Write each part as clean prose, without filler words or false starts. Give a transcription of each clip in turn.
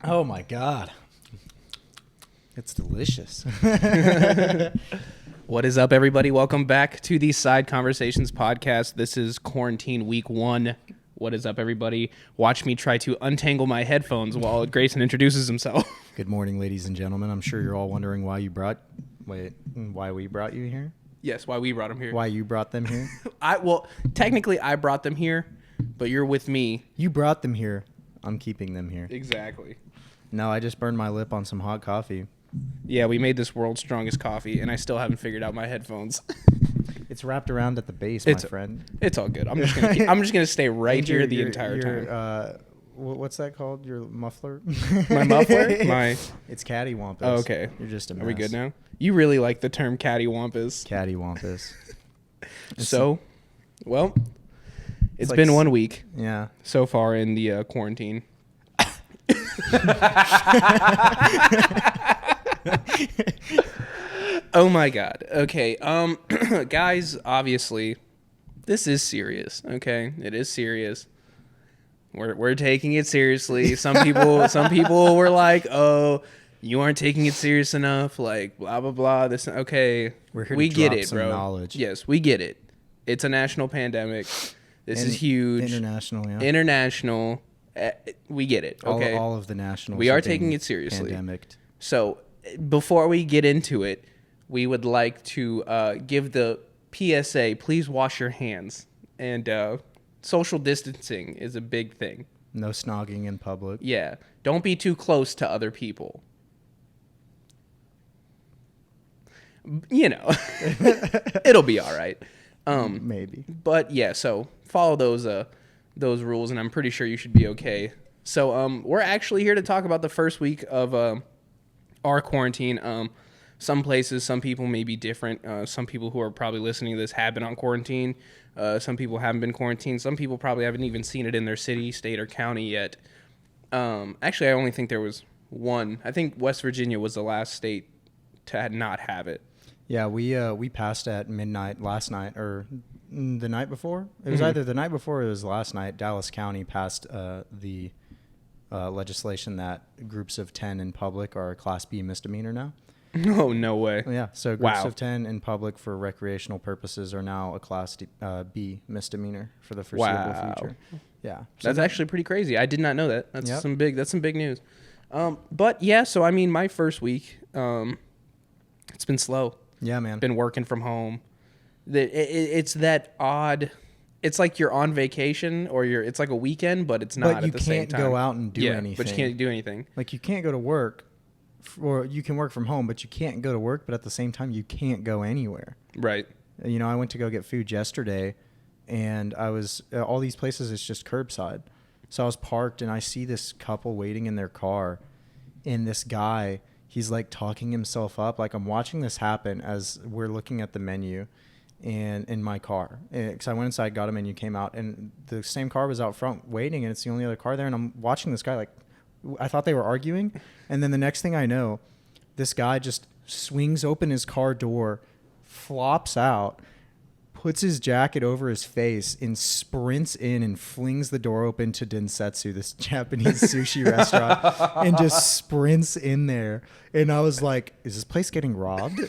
Oh my God. It's delicious. What is up, everybody? Welcome back to the Side Conversations podcast. This is quarantine week 1. What is up, everybody? Watch me try to untangle my headphones while Grayson introduces himself. Good morning, ladies and gentlemen. I'm sure you're all wondering why we brought you here? Yes, why we brought him here. Why you brought them here? Technically, I brought them here, but you're with me. You brought them here. I'm keeping them here. Exactly. No, I just burned my lip on some hot coffee. Yeah, we made this world's strongest coffee, and I still haven't figured out my headphones. It's wrapped around at the base, my friend. It's all good. I'm just gonna stay right here the entire time. What's that called? Your muffler? My muffler? It's cattywampus. Oh, okay. You're just a mess. Are we good now? You really like the term cattywampus. Cattywampus. So, well, it's like been 1 week. Yeah. So far in the quarantine. Oh my God. Okay. Guys, obviously, this is serious. Okay, it is serious. We're taking it seriously. Some people were like, "Oh, you aren't taking it serious enough." Like blah blah blah. This okay. We get drop it, some bro. knowledge. Yes, we get it. It's a national pandemic. This is huge. International, yeah. International. We get it. Okay. All of the nationals. We are taking it seriously. Pandemicked. So before we get into it, we would like to give the PSA, please wash your hands. And social distancing is a big thing. No snogging in public. Yeah. Don't be too close to other people. You know, it'll be all right. Maybe. But yeah, so follow those rules, and I'm pretty sure you should be okay. So we're actually here to talk about the first week of our quarantine. Some places, some people may be different. Some people who are probably listening to this have been on quarantine. Some people haven't been quarantined. Some people probably haven't even seen it in their city, state, or county yet. Actually, I only think there was one. I think West Virginia was the last state to not have it. Yeah, we passed at midnight last night, or the night before. It was either the night before or it was last night. Dallas County passed the legislation that groups of 10 in public are a Class B misdemeanor now. Oh, no way. Yeah, so groups of 10 in public for recreational purposes are now a Class B misdemeanor for the foreseeable future. Yeah. So that's actually pretty crazy. I did not know that. That's some big news. But yeah, so I mean, my first week, it's been slow. Yeah, man. Been working from home. It's that odd. It's like you're on vacation or it's like a weekend, but it's not at the same time. But you can't go out and do anything. But you can't do anything. Like you can't go to work, or you can work from home, but you can't go to work. But at the same time, you can't go anywhere. Right. You know, I went to go get food yesterday, and I was all these places. It's just curbside. So I was parked, and I see this couple waiting in their car, and this guy. He's like talking himself up. Like I'm watching this happen as we're looking at the menu and in my car. Because I went inside, got a menu, came out, and the same car was out front waiting, and it's the only other car there. And I'm watching this guy like, I thought they were arguing. And then the next thing I know, this guy just swings open his car door, flops out, puts his jacket over his face, and sprints in and flings the door open to Densetsu, this Japanese sushi restaurant, and just sprints in there. And I was like, is this place getting robbed?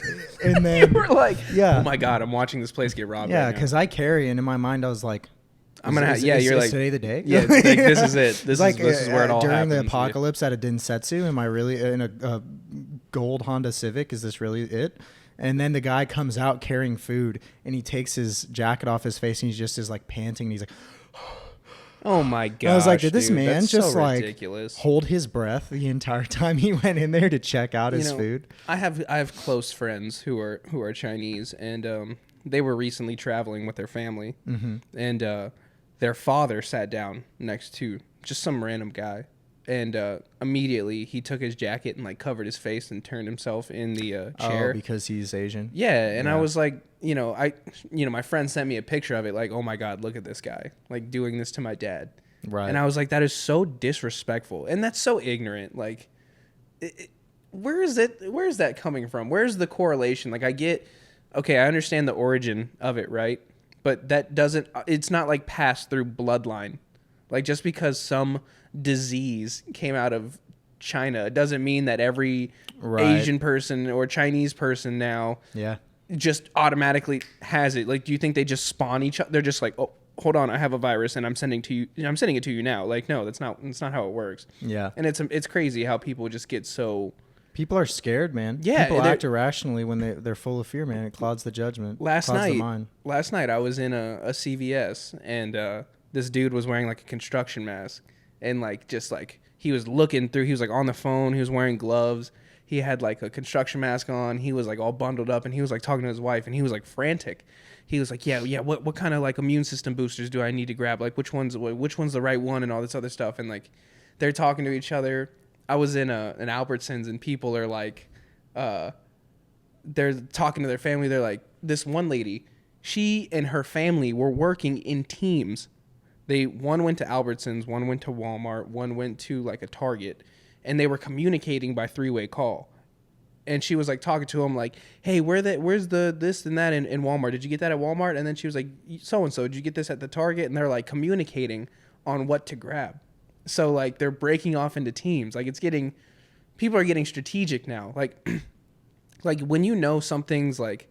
And then you were like, yeah. Oh my God, I'm watching this place get robbed. Yeah, right because I carry, and in my mind I was like, I'm gonna is today the day? Yeah, like, this is it. This is where it all during happens. During the apocalypse at a Densetsu, am I really in a gold Honda Civic? Is this really it? And then the guy comes out carrying food, and he takes his jacket off his face, and he just is like panting, and he's like, "Oh my God!" I was like, "Did this man just like ridiculous. Hold his breath the entire time he went in there to check out his food?" I have close friends who are Chinese, and they were recently traveling with their family, and their father sat down next to just some random guy. And immediately he took his jacket and like covered his face and turned himself in the chair. Oh, because he's Asian. Yeah, and I was like, my friend sent me a picture of it, like, oh my God, look at this guy, like doing this to my dad. Right. And I was like, that is so disrespectful, and that's so ignorant. Like, where is that coming from? Where's the correlation? Like, I understand the origin of it, right? But that doesn't. It's not like passed through bloodline. Like just because some disease came out of China. It doesn't mean that every Right. Asian person or Chinese person now just automatically has it. Like, do you think they just spawn each other? They're just like, oh, hold on, I have a virus and I'm sending it to you now. Like, no, that's not how it works. Yeah. And it's crazy how people just get so. People are scared, man. Yeah, People act irrationally when they're full of fear, man. It clouds the judgment. Last clouds the night mind. I was in a CVS and this dude was wearing like a construction mask and like just like he was looking through. He was like on the phone. He was wearing gloves. He had like a construction mask on. He was like all bundled up and he was like talking to his wife and he was like frantic. He was like, yeah. What kind of like immune system boosters do I need to grab? Like which one's the right one and all this other stuff. And like they're talking to each other. I was in an Albertsons and people are like, they're talking to their family. They're like, this one lady, she and her family were working in teams. One went to Albertsons, one went to Walmart, one went to like a Target, and they were communicating by 3-way call. And she was like talking to him like, hey, where's the this and that in Walmart? Did you get that at Walmart? And then she was like, so-and-so, did you get this at the Target? And they're like communicating on what to grab. So like they're breaking off into teams. Like people are getting strategic now. Like like when you know something's like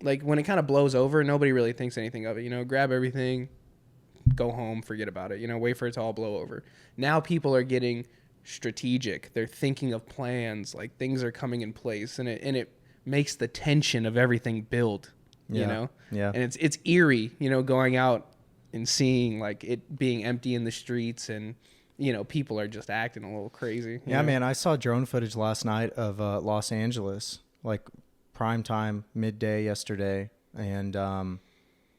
when it kind of blows over, nobody really thinks anything of it. You know, grab everything, go home, forget about it. You know, wait for it to all blow over. Now people are getting strategic. They're thinking of plans. Like things are coming in place, and it makes the tension of everything build. You know, and it's eerie. You know, going out and seeing like it being empty in the streets and, you know, people are just acting a little crazy. Yeah, know? Man, I saw drone footage last night of Los Angeles, like prime time, midday yesterday. And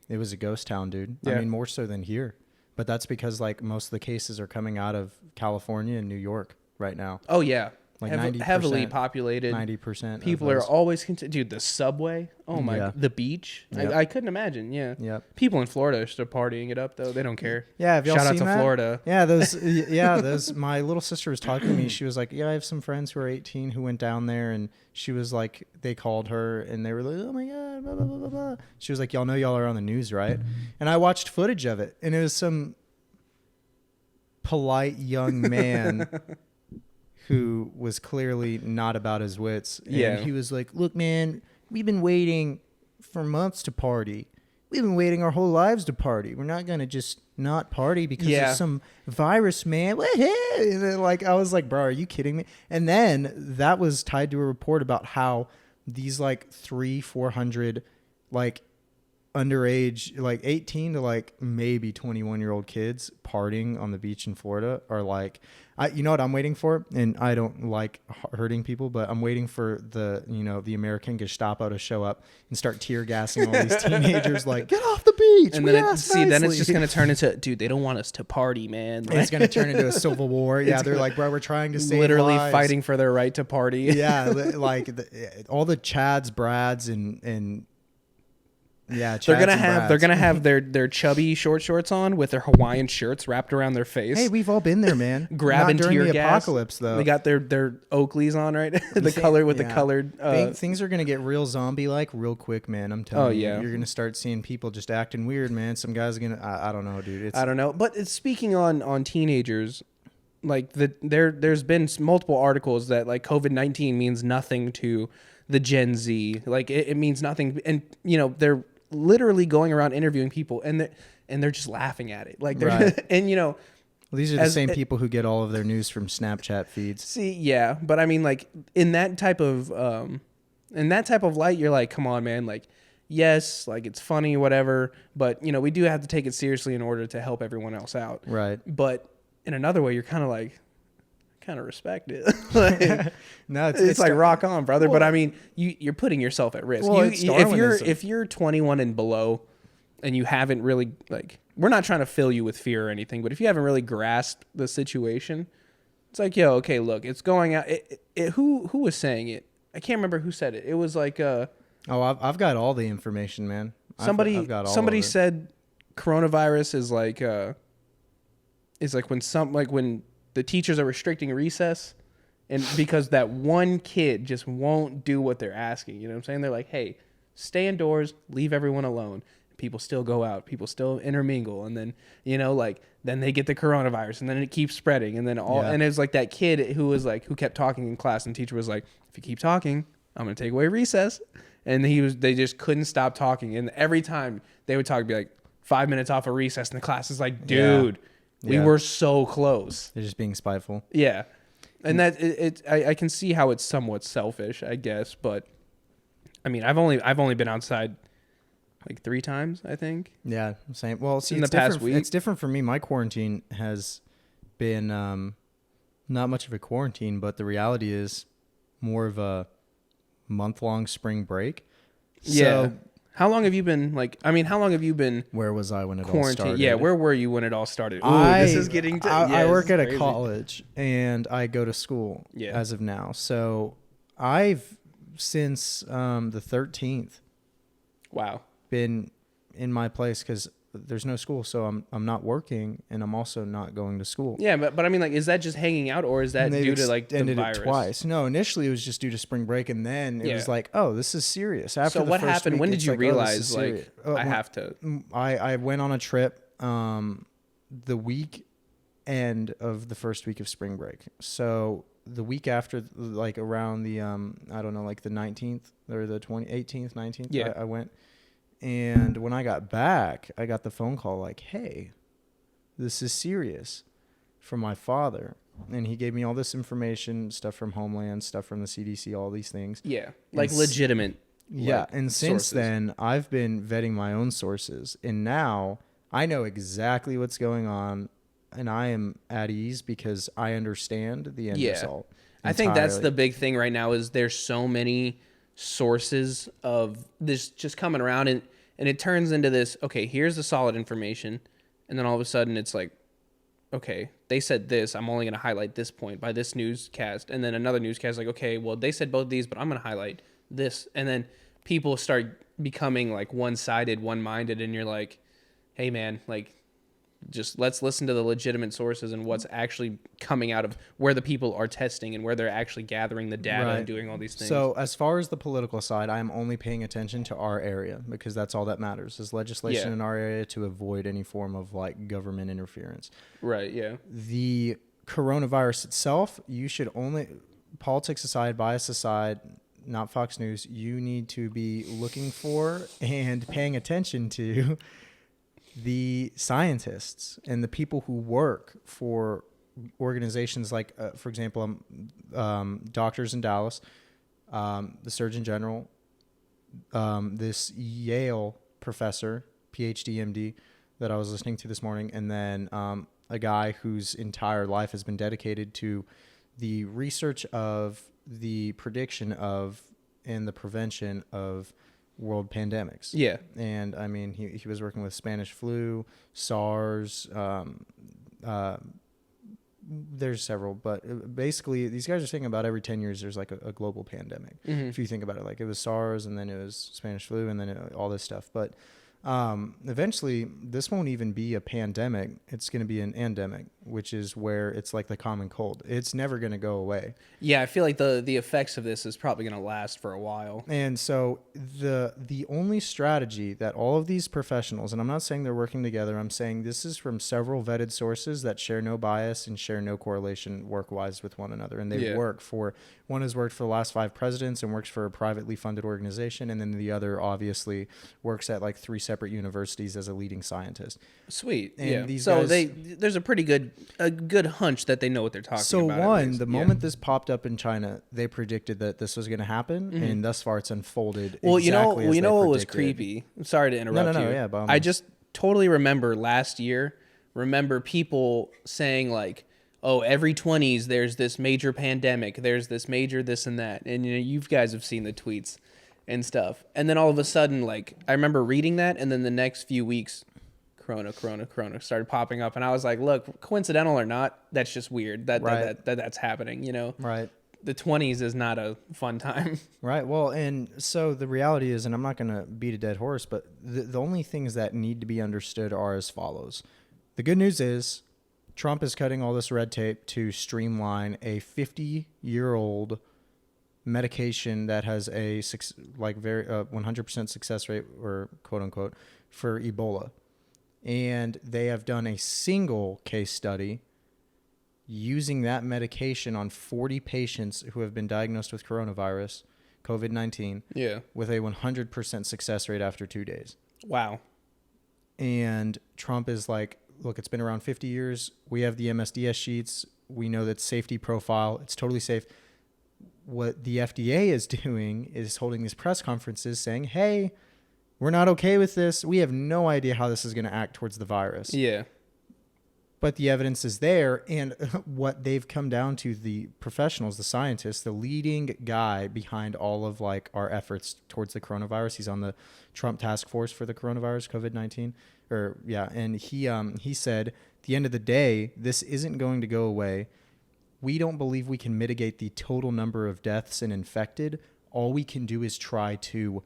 it was a ghost town, dude. Yeah. I mean, more so than here. But that's because like most of the cases are coming out of California and New York right now. Oh, yeah. Like 90%, heavily populated. 90%. People are always dude, the subway. Oh my, the beach. Yep. I couldn't imagine. Yeah. Yep. People in Florida are still partying it up though. They don't care. Yeah. Have y'all Shout seen out to that? Florida. Yeah. Those, my little sister was talking to me. She was like, yeah, I have some friends who are 18 who went down there, and she was like, they called her and they were like, oh my God, blah, blah, blah, blah, blah. She was like, y'all know y'all are on the news, right? And I watched footage of it, and it was some polite young man who was clearly not about his wits. And he was like, look, man, we've been waiting for months to party. We've been waiting our whole lives to party. We're not going to just not party because of some virus, man. And then, like, I was like, bro, are you kidding me? And then that was tied to a report about how these like 400 like underage, like 18 to like maybe 21-year-old kids partying on the beach in Florida are like, you know what I'm waiting for? And I don't like hurting people, but I'm waiting for the American Gestapo to show up and start tear gassing all these teenagers like, get off the beach. And then then it's just going to turn into, dude, they don't want us to party, man. It's going to turn into a civil war. Yeah. They're like, bro, we're trying to save literally lives. Fighting for their right to party. Yeah. Like all the Chads, Brads, and yeah, they're gonna have their chubby shorts on with their Hawaiian shirts wrapped around their face. Hey, we've all been there, man. Grabbing Not during tear the gas. Apocalypse, though. They got their Oakleys on, right? The colored. Things are gonna get real zombie-like real quick, man. I'm telling you. You're gonna start seeing people just acting weird, man. Some guys are gonna. I don't know, dude. I don't know, but speaking on teenagers, like there's been multiple articles that like COVID-19 means nothing to the Gen Z. Like it means nothing, and you know they're literally going around interviewing people and they're just laughing at it, like they're and you know these are the same people who get all of their news from Snapchat feeds. But I mean, like in that type of light, you're like, come on, man, like yes, like it's funny, whatever, but you know we do have to take it seriously in order to help everyone else out, right? But in another way, you're kind of like respect it. Like, no, it's like rock on, brother. Well, but I mean, you're putting yourself at risk. Well, if you're 21 and below, and you haven't really like, we're not trying to fill you with fear or anything, but if you haven't really grasped the situation, it's like, yo, okay, look, it's going out. Who was saying it? I can't remember who said it. It was like I've got all the information, man. Somebody said coronavirus is like when the teachers are restricting recess, and because that one kid just won't do what they're asking. You know what I'm saying? They're like, hey, stay indoors, leave everyone alone. People still go out, people still intermingle, and then then they get the coronavirus, and then it keeps spreading, and then and it's like that kid who kept talking in class, and the teacher was like, if you keep talking, I'm gonna take away recess. And they just couldn't stop talking, and every time they would talk, it'd be like 5 minutes off of recess, and the class is like, dude, we were so close. They're just being spiteful. Yeah. And that I can see how it's somewhat selfish, I guess, but I mean, I've only been outside like 3 times, I think. Yeah, same. Well, see, in the past week, it's different for me. My quarantine has been not much of a quarantine, but the reality is more of a month-long spring break. Yeah. So, how long have you been Where was I when it quarantine? all started? Yeah, where were you when it all started? This is getting to I work at a college and I go to school as of now. So I've since the 13th been in my place because there's no school, so I'm not working and I'm also not going to school. Yeah, but I mean, like, is that just hanging out, or is that due to like the virus? It twice. No, initially it was just due to spring break, and then it was like, oh, this is serious. After so the what first happened? week, When did you realize I have to? I went on a trip the week end of the first week of spring break. So the week after, like around the I don't know, like the 19th or the 18th, 19th. Yeah, I went. And when I got back, I got the phone call like, hey, this is serious, from my father. And he gave me all this information, stuff from Homeland, stuff from the CDC, all these things. Yeah, like legitimate. Yeah, and since then, I've been vetting my own sources. And now I know exactly what's going on, and I am at ease because I understand the end result entirely. I think that's the big thing right now is there's so many sources of this just coming around, and it turns into this, okay, here's the solid information, and then all of a sudden it's like, okay, they said this, I'm only going to highlight this point by this newscast, and then another newscast like, okay, well, they said both these, but I'm going to highlight this, and then people start becoming like one-sided, one-minded, and you're like, hey man, like, just let's listen to the legitimate sources and what's actually coming out of where the people are testing and where they're actually gathering the data and doing all these things. So as far as the political side, I'm only paying attention to our area because that's all that matters is legislation in our area to avoid any form of like government interference. Right. Yeah. The coronavirus itself, you should only, politics aside, bias aside, not Fox News, you need to be looking for and paying attention to the scientists and the people who work for organizations like, for example, doctors in Dallas, the Surgeon General, this Yale professor, PhD, MD, that I was listening to this morning, and then a guy whose entire life has been dedicated to the research of the prediction of and the prevention of world pandemics. Yeah. And I mean, he was working with Spanish flu, SARS, there's several, but basically these guys are saying about every 10 years there's like a global pandemic. Mm-hmm. If you think about it, like it was SARS and then it was Spanish flu and then all this stuff. But eventually this won't even be a pandemic. It's going to be an endemic, which is where it's like the common cold. It's never going to go away. Yeah, I feel like the effects of this is probably going to last for a while. And so the only strategy that all of these professionals, and I'm not saying they're working together, I'm saying this is from several vetted sources that share no bias and share no correlation work-wise with one another. And they work for, one has worked for the last 5 presidents and works for a privately funded organization. And then the other obviously works at like 3 separate universities as a leading scientist. Sweet. And these so guys, there's a pretty good hunch that they know what they're talking about. So the moment this popped up in China, they predicted that this was going to happen, mm-hmm. and thus far it's unfolded. Well, exactly you know what was creepy? I'm sorry to interrupt you. No, yeah, I just totally remember last year. Remember people saying like, "Oh, every 20s there's this major pandemic, there's this major this and that," and you guys have seen the tweets and stuff. And then all of a sudden, like, I remember reading that, and then the next few weeks, Corona started popping up, and I was like, look, coincidental or not, that's just weird that's happening, Right. The 20s is not a fun time. Right. Well, and so the reality is, and I'm not going to beat a dead horse, but the only things that need to be understood are as follows. The good news is Trump is cutting all this red tape to streamline a 50-year-old medication that has a very 100% success rate, or quote unquote, for Ebola. And they have done a single case study using that medication on 40 patients who have been diagnosed with coronavirus, COVID-19, with a 100% success rate after 2 days. Wow. And Trump is like, look, it's been around 50 years. We have the MSDS sheets. We know that safety profile. It's totally safe. What the FDA is doing is holding these press conferences saying, hey, we're not okay with this. We have no idea how this is going to act towards the virus. Yeah. But the evidence is there. And what they've come down to, the professionals, the scientists, the leading guy behind all of like our efforts towards the coronavirus. He's on the Trump task force for the coronavirus, COVID-19. And he said, at the end of the day, this isn't going to go away. We don't believe we can mitigate the total number of deaths and infected. All we can do is try to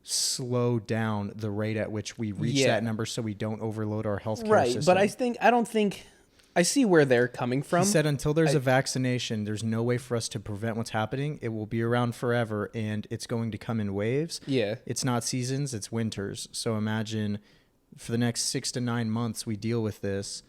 slow down the rate at which we reach that number so we don't overload our healthcare system. But I don't think I see where they're coming from. He said until there's a vaccination, there's no way for us to prevent what's happening. It will be around forever, and it's going to come in waves. Yeah. It's not seasons, it's winters. So imagine for the next 6 to 9 months we deal with this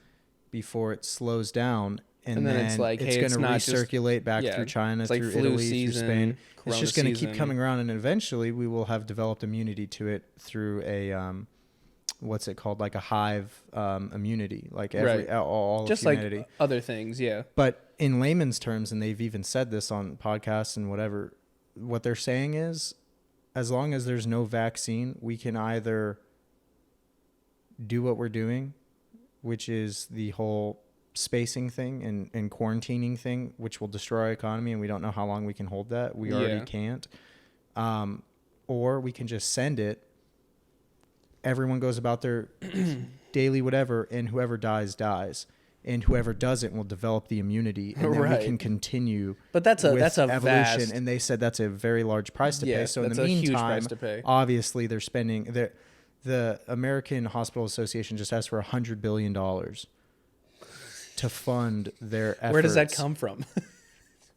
before it slows down. And then it's like, it's going to recirculate back through China, through Italy, season, through Spain. Corona it's just going to season. keep coming around, and eventually we will have developed immunity to it through a what's it called, like a hive immunity, like all just of humanity. Like other things, yeah. But in layman's terms, and they've even said this on podcasts and whatever, what they're saying is, as long as there's no vaccine, we can either do what we're doing, which is the whole spacing thing and quarantining thing, which will destroy our economy, and we don't know how long we can hold that. We already can't. Or we can just send it. Everyone goes about their daily whatever, and whoever dies, dies. And whoever doesn't will develop the immunity, and then we can continue. But that's a evolution. vast, and they said that's a very large price to pay. So in the meantime, huge price to pay. Obviously they're spending. The American Hospital Association just asked for $100 billion to fund their efforts. Where does that come from?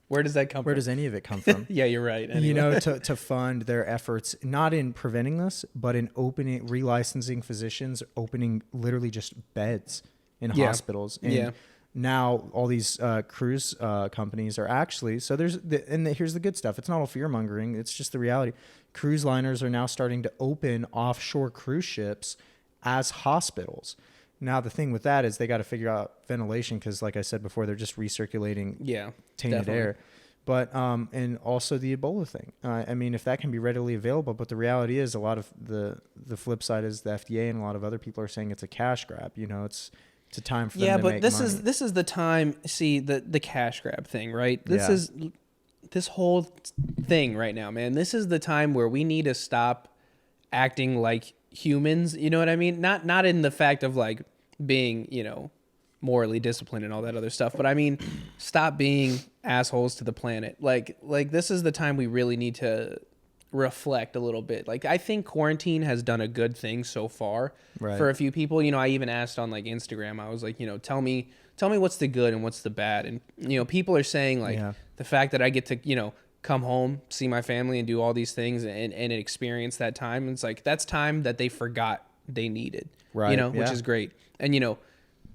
Where does that come from? Where does any of it come from? Yeah, you're right. Anyway. You know, to fund their efforts, not in preventing this, but in relicensing physicians, opening literally just beds in hospitals. And now all these cruise companies are actually, so here's the good stuff. It's not all fear mongering. It's just the reality. Cruise liners are now starting to open offshore cruise ships as hospitals. Now, the thing with that is they got to figure out ventilation because, like I said before, they're just recirculating tainted air. But and also the Ebola thing. I mean, if that can be readily available, but the reality is a lot of the flip side is the FDA and a lot of other people are saying it's a cash grab. You know, it's a time for them to make money. Yeah, but this is the time. See, the cash grab thing, right? This whole thing right now, man. This is the time where we need to stop acting like humans, you know what I mean? Not in the fact of like being, you know, morally disciplined and all that other stuff, but I mean, stop being assholes to the planet. Like this is the time we really need to reflect a little bit. Like, I think quarantine has done a good thing so far for a few people. You know, I even asked on like Instagram, I was like, you know, tell me what's the good and what's the bad. And, you know, people are saying like the fact that I get to, you know, come home, see my family and do all these things and experience that time. And it's like, that's time that they forgot they needed, you know, which is great. And, you know,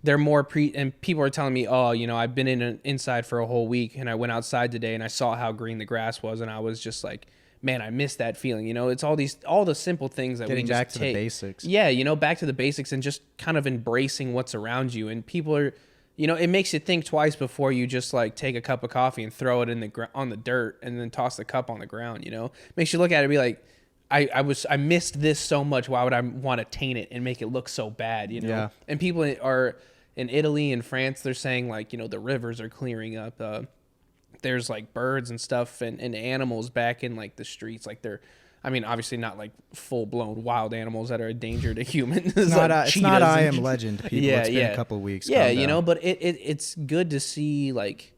they're more and people are telling me, oh, you know, I've been inside for a whole week and I went outside today and I saw how green the grass was. And I was just like, man, I miss that feeling. You know, it's all the simple things that getting we just back to the basics. Yeah. You know, back to the basics and just kind of embracing what's around you. And people are, you know, it makes you think twice before you just like take a cup of coffee and throw it on the dirt and then toss the cup on the ground. You know, makes you look at it and be like, I missed this so much. Why would I want to taint it and make it look so bad? You know, Yeah. And people are in Italy and France. They're saying like, you know, the rivers are clearing up. There's like birds and stuff and animals back in like the streets. Like I mean, obviously not like full blown wild animals that are a danger to humans. It's not I Am Legend, people. It's been a couple of weeks. Yeah, you know, but it's good to see like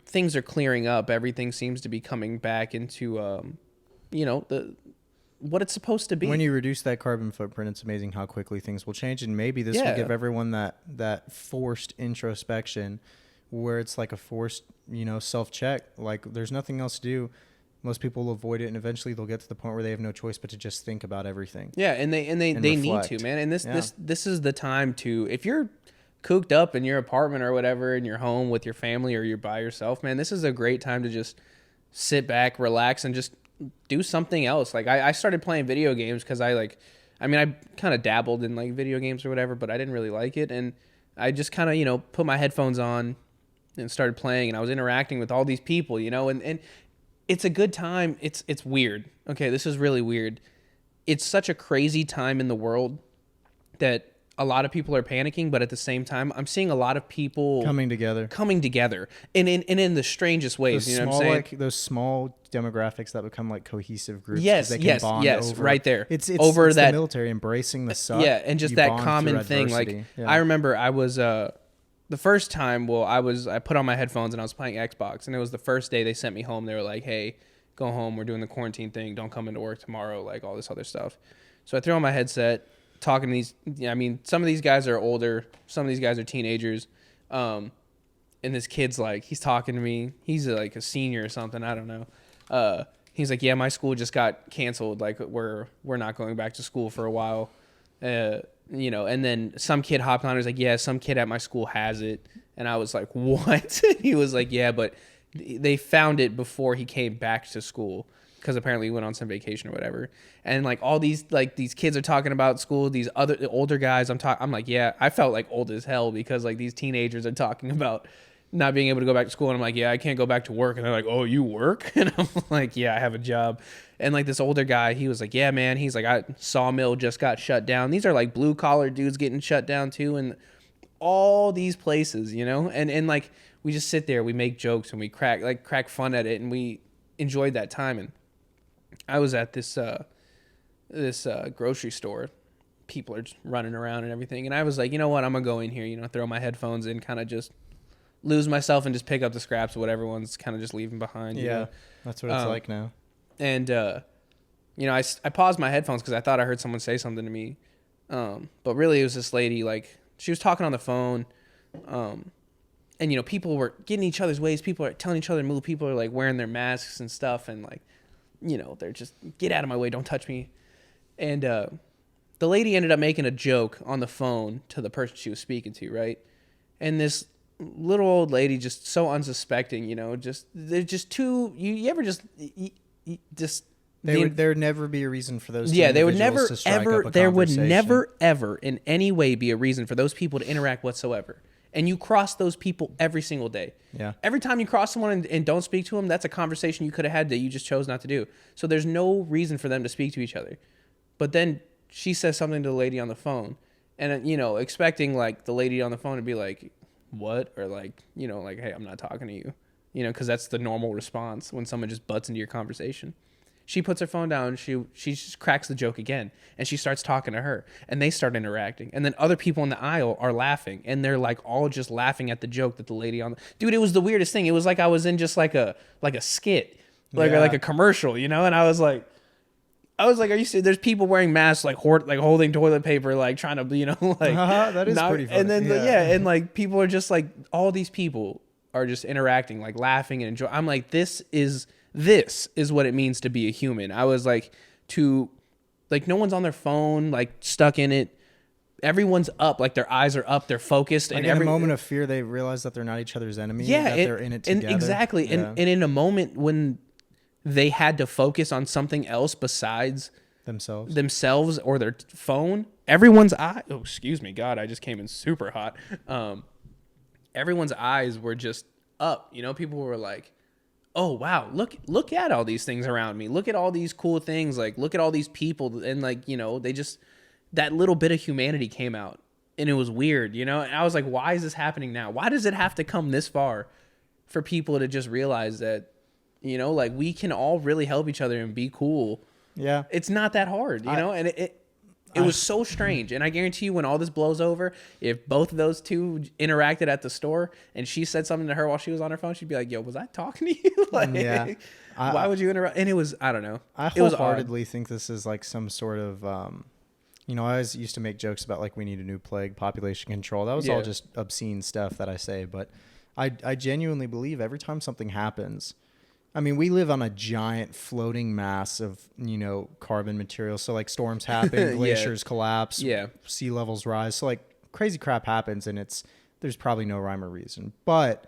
things are clearing up. Everything seems to be coming back into, you know, what it's supposed to be. When you reduce that carbon footprint, it's amazing how quickly things will change. And maybe this will give everyone that forced introspection where it's like a forced, you know, self-check. Like there's nothing else to do. Most people will avoid it, and eventually they'll get to the point where they have no choice but to just think about everything. Yeah, and they need to, man. And this is the time to, if you're cooped up in your apartment or whatever, in your home with your family, or you're by yourself, man, this is a great time to just sit back, relax, and just do something else. Like I started playing video games because I kind of dabbled in like video games or whatever, but I didn't really like it, and I just kind of put my headphones on and started playing, and I was interacting with all these people, and it's a good time. It's weird. Okay, this is really weird. It's such a crazy time in the world that a lot of people are panicking, but at the same time, I'm seeing a lot of people coming together, and in the strangest ways. Those what I'm saying? Those small demographics that become like cohesive groups. Yes, they can bond over, right there. It's over it's that the military embracing the suck. Yeah, and just that common thing. Like I remember, I was the first time. Well, I put on my headphones and I was playing Xbox, and it was the first day they sent me home. They were like, "Hey, go home. We're doing the quarantine thing. Don't come into work tomorrow." Like all this other stuff. So I threw on my headset. Talking to these, some of these guys are older, some of these guys are teenagers, and this kid's like, he's talking to me, he's like a senior or something, I don't know. He's like, yeah, my school just got canceled, like we're not going back to school for a while, and then some kid hopped on and was like, yeah, some kid at my school has it, and I was like, what? He was like, yeah, but they found it before he came back to school, because apparently he went on some vacation or whatever. And like all these kids are talking about school, the older guys, I'm like, yeah, I felt like old as hell, because like these teenagers are talking about not being able to go back to school, and I'm like, yeah, I can't go back to work. And they're like, oh, you work? And I'm like, yeah, I have a job. And like this older guy, he was like, yeah, man, he's like, Sawmill just got shut down. These are like blue collar dudes getting shut down too, and all these places, and like we just sit there, we make jokes and we crack fun at it, and we enjoyed that time. And I was at this grocery store. People are just running around and everything. And I was like, you know what? I'm going to go in here, throw my headphones in, kind of just lose myself and just pick up the scraps of what everyone's kind of just leaving behind. Yeah, that's what it's like now. And, I paused my headphones because I thought I heard someone say something to me. But really it was this lady, like, she was talking on the phone. And, people were getting each other's ways. People are telling each other to move. People are, like, wearing their masks and stuff. And, like, they're just, get out of my way, don't touch me. And the lady ended up making a joke on the phone to the person she was speaking to, right? And this little old lady, just so unsuspecting, they're just too, you ever just there would never be a reason for those two they would never to strike ever up a there would conversation. never ever in any way be a reason for those people to interact whatsoever. And you cross those people every single day. Yeah. Every time you cross someone and don't speak to them, that's a conversation you could have had that you just chose not to do. So there's no reason for them to speak to each other. But then she says something to the lady on the phone, and expecting like the lady on the phone to be like, "What?" or like, like, "Hey, I'm not talking to you," because that's the normal response when someone just butts into your conversation. She puts her phone down. She just cracks the joke again, and she starts talking to her, and they start interacting. And then other people in the aisle are laughing, and they're like all just laughing at the joke that the lady on. Dude, it was the weirdest thing. It was like I was in just like a skit, or like a commercial, And I was like, are you serious? There's people wearing masks, like holding toilet paper, like trying to, like that is pretty funny. And then and like people are just like, all these people are just interacting, like laughing and enjoying. I'm like, this is what it means to be a human. I was like, no one's on their phone, like stuck in it. Everyone's up, like their eyes are up, they're focused. Like and in a moment of fear, they realize that they're not each other's enemy. Yeah, that they're in it together. And exactly. Yeah. And in a moment when they had to focus on something else besides themselves or their phone, everyone's eye. Oh, excuse me, God, I just came in super hot. Everyone's eyes were just up. People were like, oh wow, look at all these things around me. Look at all these cool things. Like, look at all these people. And like, they just, that little bit of humanity came out, and it was weird, And I was like, why is this happening now? Why does it have to come this far for people to just realize that, like we can all really help each other and be cool. Yeah. It's not that hard, and it was so strange. And I guarantee you, when all this blows over, if both of those two interacted at the store and she said something to her while she was on her phone, she'd be like, yo, was I talking to you? Like, yeah. Why would you interrupt? And it was, I don't know. I wholeheartedly think this is like some sort of, I always used to make jokes about like, we need a new plague, population control. That was all just obscene stuff that I say. But I genuinely believe every time something happens, I mean, we live on a giant floating mass of, carbon material. So like storms happen, glaciers collapse, sea levels rise. So like crazy crap happens, and there's probably no rhyme or reason. But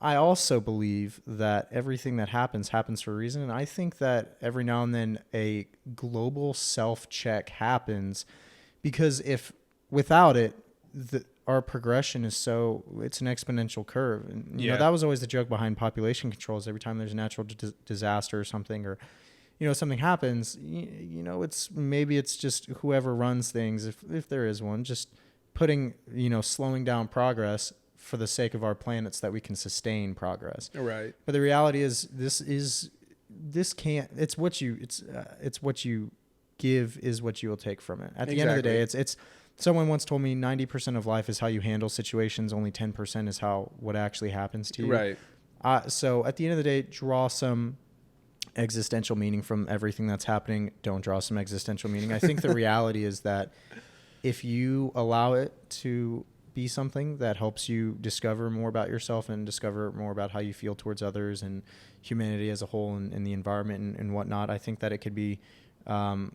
I also believe that everything that happens for a reason. And I think that every now and then a global self-check happens, because if without it, our progression is it's an exponential curve. And, that was always the joke behind population controls. Every time there's a natural disaster or something, or, something happens, it's just whoever runs things, if there is one, just putting, slowing down progress for the sake of our planets, that we can sustain progress. Right. But the reality is it's what you give is what you will take from it. At the end of the day, it's someone once told me 90% of life is how you handle situations. Only 10% is what actually happens to you. Right. So at the end of the day, draw some existential meaning from everything that's happening. Don't draw some existential meaning. I think the reality is that if you allow it to be something that helps you discover more about yourself and discover more about how you feel towards others and humanity as a whole and the environment and whatnot, I think that it could be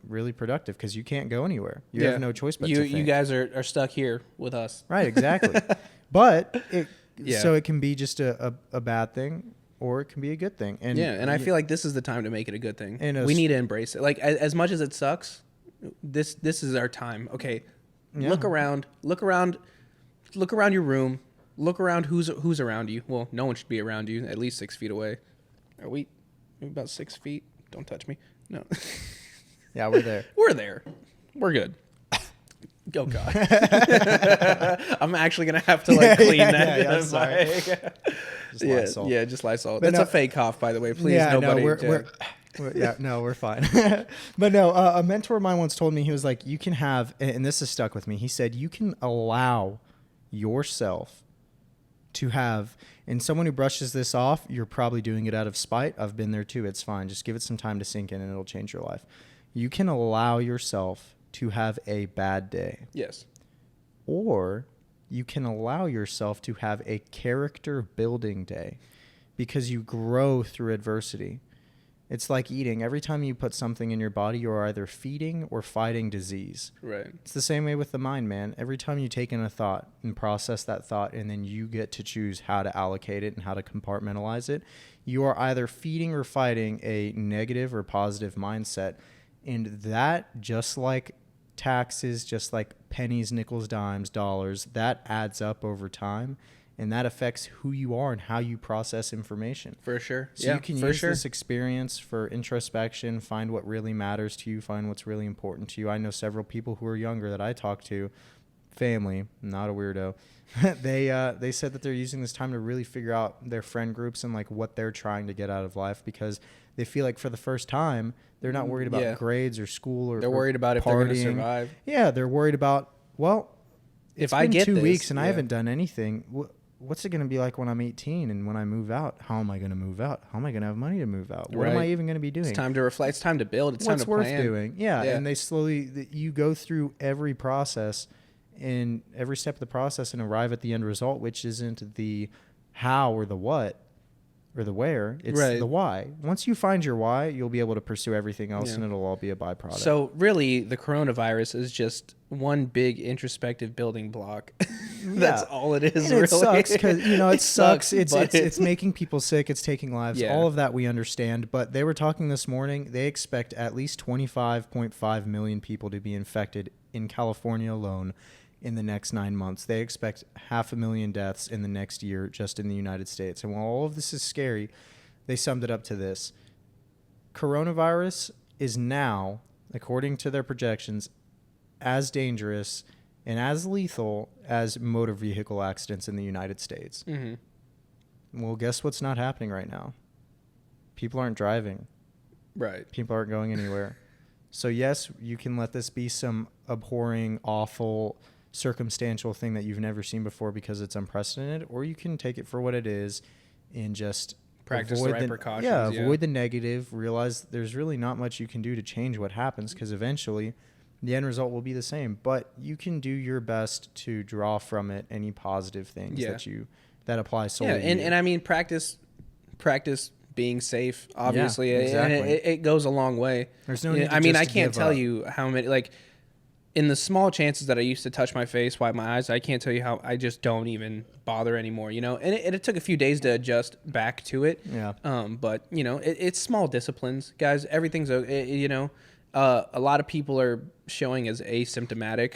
really productive, because you can't go anywhere. You have no choice but to think. You guys are stuck here with us. Right, exactly. But so it can be just a bad thing, or it can be a good thing. And I feel like this is the time to make it a good thing. And we need to embrace it. Like as much as it sucks, this is our time. Okay, look around your room. Look around who's around you. Well, no one should be around you. At least 6 feet away. Are we about 6 feet? Don't touch me. No. Yeah, we're there. We're there. We're good. Oh God. I'm actually gonna have to clean that. Yeah, I'm sorry. Just Lysol. Yeah, just Lysol. That's a fake cough, by the way. Please, nobody. No, we're fine. But no, a mentor of mine once told me, he was like, you can have, and this has stuck with me. He said, you can allow yourself to have, and someone who brushes this off, you're probably doing it out of spite. I've been there too. It's fine. Just give it some time to sink in, and it'll change your life. You can allow yourself to have a bad day. Yes. Or you can allow yourself to have a character building day, because you grow through adversity. It's like eating. Every time you put something in your body, you're either feeding or fighting disease. Right. It's the same way with the mind, man. Every time you take in a thought and process that thought, and then you get to choose how to allocate it and how to compartmentalize it, you are either feeding or fighting a negative or positive mindset. And that, just like taxes, just like pennies, nickels, dimes, dollars, that adds up over time. And that affects who you are and how you process information. For sure. So you can use this experience for introspection, find what really matters to you, find what's really important to you. I know several people who are younger that I talk to, family, not a weirdo. They said that they're using this time to really figure out their friend groups and like what they're trying to get out of life, because they feel like for the first time, they're not worried about grades or school or they're worried about if they're going to survive. Yeah, they're worried about, well, if I get 2 weeks and I haven't done anything, what's it going to be like when I'm 18 and when I move out? How am I going to move out? How am I going to have money to move out? What am I even going to be doing? It's time to reflect. It's time to build. It's what's time to worth plan. doing? Yeah. And they you go through every process and every step of the process and arrive at the end result, which isn't the how or the what or the where. It's the why. Once you find your why, you'll be able to pursue everything else, and it'll all be a byproduct. So really, the coronavirus is just one big introspective building block. That's all it is. And really. It sucks because it sucks. It's making people sick. It's taking lives. All of that we understand. But they were talking this morning. They expect at least 25.5 million people to be infected in California alone in the next 9 months. They expect 500,000 deaths in the next year just in the United States. And while all of this is scary, they summed it up to this: coronavirus is now, according to their projections, as dangerous and as lethal as motor vehicle accidents in the United States. Mm-hmm. Well, guess what's not happening right now? People aren't driving. Right. People aren't going anywhere. So yes, you can let this be some abhorring, awful, circumstantial thing that you've never seen before because it's unprecedented, or you can take it for what it is and just practice the right precautions. Avoid the negative, realize there's really not much you can do to change what happens, because eventually the end result will be the same, but you can do your best to draw from it any positive things that apply solely to you. And I mean, practice being safe. Obviously, exactly. and it goes a long way. There's no need to I mean, I just can't give tell up. you how many, like, in the small chances that I used to touch my face, wipe my eyes, I can't tell you how I just don't even bother anymore, you know? And it took a few days to adjust back to it. Yeah. But, you know, it's small disciplines. Guys, everything's, you know, a lot of people are showing as asymptomatic,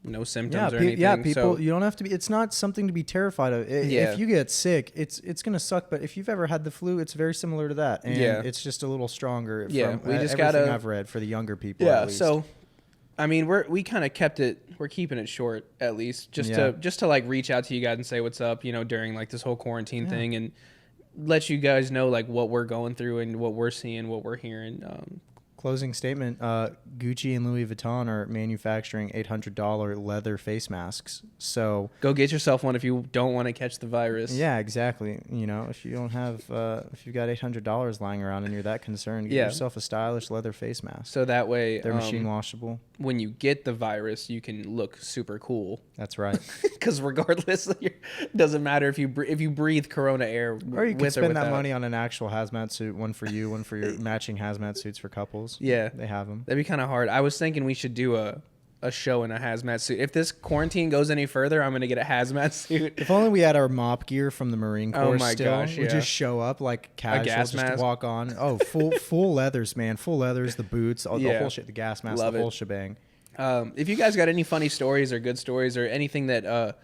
no symptoms or anything. Yeah, people, So, you don't have to be, it's not something to be terrified of. Yeah. If you get sick, it's going to suck, but if you've ever had the flu, it's very similar to that. And Yeah. it's just a little stronger Yeah, from we just everything gotta- I've read for the younger people yeah, at least. so, I mean, we kind of we're keeping it short, at least, just Yeah. to like reach out to you guys and say what's up, you know, during like this whole quarantine thing, and let you guys know like what we're going through and what we're seeing, what we're hearing. Closing statement, Gucci and Louis Vuitton are manufacturing $800 leather face masks. So Go get yourself one if you don't want to catch the virus. yeah, exactly. You know, if you don't have, if you've got $800 lying around and you're that concerned, get Yeah. yourself a stylish leather face mask. So that way, They're machine washable. when you get the virus, you can look super cool. That's right. Because regardless, it doesn't matter if you breathe Corona air, Or you could with or spend that without. money on an actual hazmat suit, one for you, one for your matching hazmat suits for couples. Yeah. They have them. That'd be kind of hard. I was thinking we should do a show in a hazmat suit. If this quarantine goes any further, I'm gonna get a hazmat suit. If only we had our mop gear from the Marine Corps Oh my still. gosh, We yeah. just show up like casual, gas just mask. walk on. Oh, full leathers, man. Full leathers, the boots, all, the Yeah. whole shit, the gas mask, Love the it. whole shebang. If you guys got any funny stories or good stories or anything that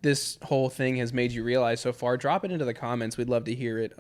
this whole thing has made you realize so far, drop it into the comments. We'd love to hear it.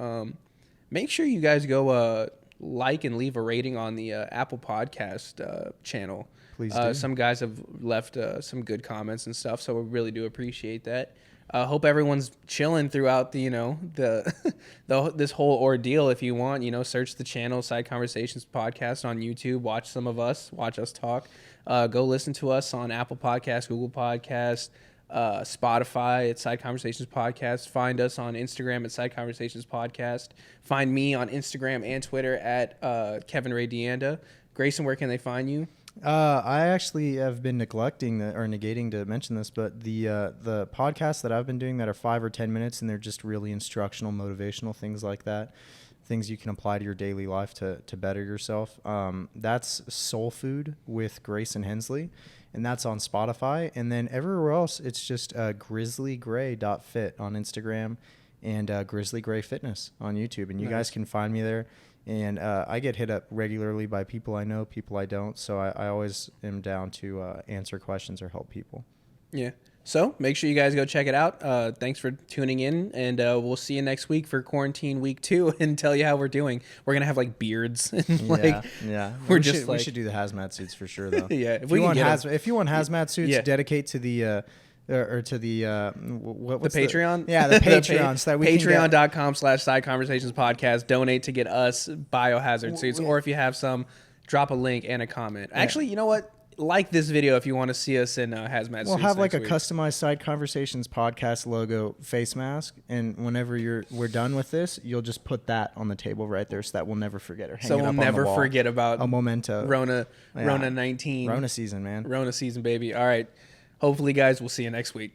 Make sure you guys go like and leave a rating on the Apple Podcast channel. Please do. Some guys have left some good comments and stuff, so we really do appreciate that. Hope everyone's chilling throughout the, you know, this whole ordeal. If you want, you know, search the channel Side Conversations Podcast on YouTube. Watch some of us. Watch us talk. Go listen to us on Apple Podcasts, Google Podcasts, Spotify at Side Conversations Podcast. Find us on Instagram at Side Conversations Podcast. Find me on Instagram and Twitter at Kevin Ray Deanda. Grayson, where can they find you? I actually have been negating to mention this, but the podcasts that I've been doing that are 5 or 10 minutes and they're just really instructional, motivational things like that, things you can apply to your daily life to better yourself. That's Soul Food with Grayson Hensley, and that's on Spotify. And then everywhere else, it's just grizzlygray.fit on Instagram and Grizzly Gray Fitness on YouTube. And you guys can find me there. And I get hit up regularly by people I know, people I don't. So I always am down to answer questions or help people. Yeah. So make sure you guys go check it out. Thanks for tuning in, and we'll see you next week for quarantine week 2 and tell you how we're doing. We're gonna have like beards and like yeah. we're we just should, like we should do the hazmat suits for sure though. Yeah, If you want hazmat suits, Yeah. dedicate to the or to the what's the Patreon. Yeah, the Patreon. So that we can get, Patreon.com/SideConversations Podcast. Donate to get us biohazard suits, or if you have some, drop a link and a comment. Actually, you know what? Like this video if you want to see us in hazmat suits. we'll have like a next week. customized Side Conversations Podcast logo face mask, and whenever we're done with this, you'll just put that on the table right there, so that we'll never forget it. So we'll never forget about a memento. Rona Yeah. 19. Rona season, man. Rona season, baby. All right. Hopefully, guys, we'll see you next week.